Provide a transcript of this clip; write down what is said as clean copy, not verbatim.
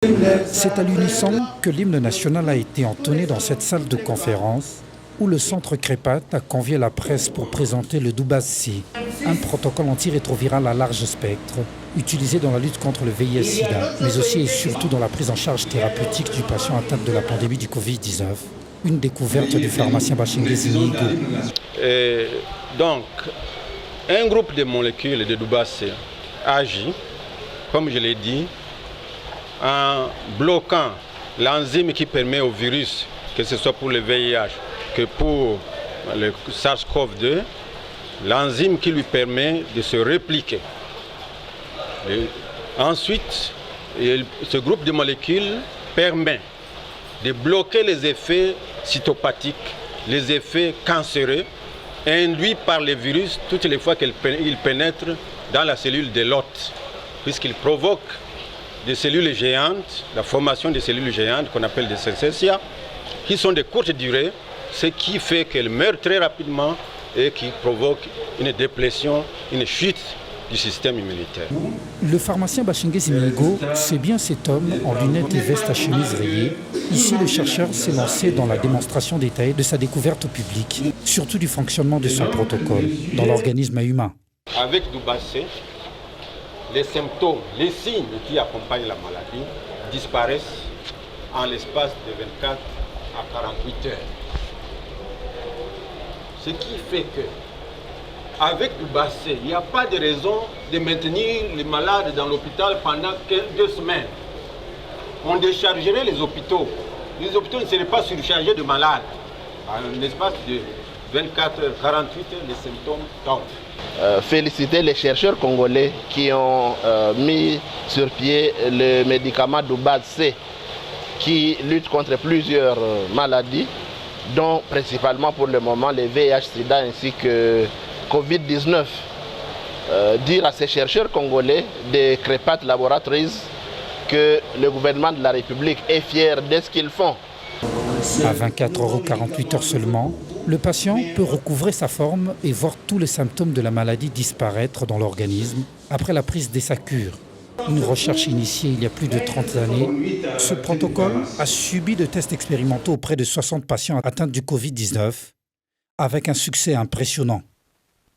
C'est à l'unisson que l'hymne national a été entonné dans cette salle de conférence où le centre Crépat a convié la presse pour présenter le Doubaz-C, un protocole antirétroviral à large spectre, utilisé dans la lutte contre le VIH-Sida, mais aussi et surtout dans la prise en charge thérapeutique du patient atteint de la pandémie du Covid-19, une découverte du pharmacien Bashingé Mihigo. Donc, un groupe de molécules de Doubaz-C agit, comme je l'ai dit, en bloquant l'enzyme qui permet au virus, que ce soit pour le VIH que pour le SARS-CoV-2, l'enzyme qui lui permet de se répliquer. Ensuite, ce groupe de molécules permet de bloquer les effets cytopathiques, les effets cancéreux induits par les virus toutes les fois qu'ils pénètrent dans la cellule de l'hôte, puisqu'ils provoquent des cellules géantes, la formation des cellules géantes qu'on appelle des syncytia, qui sont de courte durée, ce qui fait qu'elles meurent très rapidement et qui provoque une déplétion, une chute du système immunitaire. Le pharmacien Bashingé Mihigo, c'est bien cet homme en lunettes et veste à chemise rayée. Ici, le chercheur s'est lancé dans la démonstration détaillée de sa découverte au public, surtout du fonctionnement de son protocole dans l'organisme humain. Avec Doubaz-C, les symptômes, les signes qui accompagnent la maladie disparaissent en l'espace de 24 à 48 heures. Ce qui fait que, avec Doubaz-C, il n'y a pas de raison de maintenir les malades dans l'hôpital pendant 2 semaines. On déchargerait les hôpitaux. Les hôpitaux ne seraient pas surchargés de malades. En l'espace de 24 heures, 48 heures, les symptômes tombent. Féliciter les chercheurs congolais qui ont mis sur pied le médicament Doubaz-C qui lutte contre plusieurs maladies, dont principalement pour le moment les VIH-Sida ainsi que Covid-19. Dire à ces chercheurs congolais de Crépat Laboratories que le gouvernement de la République est fier de ce qu'ils font. À 24,48 € seulement, le patient peut recouvrer sa forme et voir tous les symptômes de la maladie disparaître dans l'organisme après la prise de sa cure. Une recherche initiée il y a plus de 30 années, ce protocole a subi de tests expérimentaux auprès de 60 patients atteints du Covid-19 avec un succès impressionnant.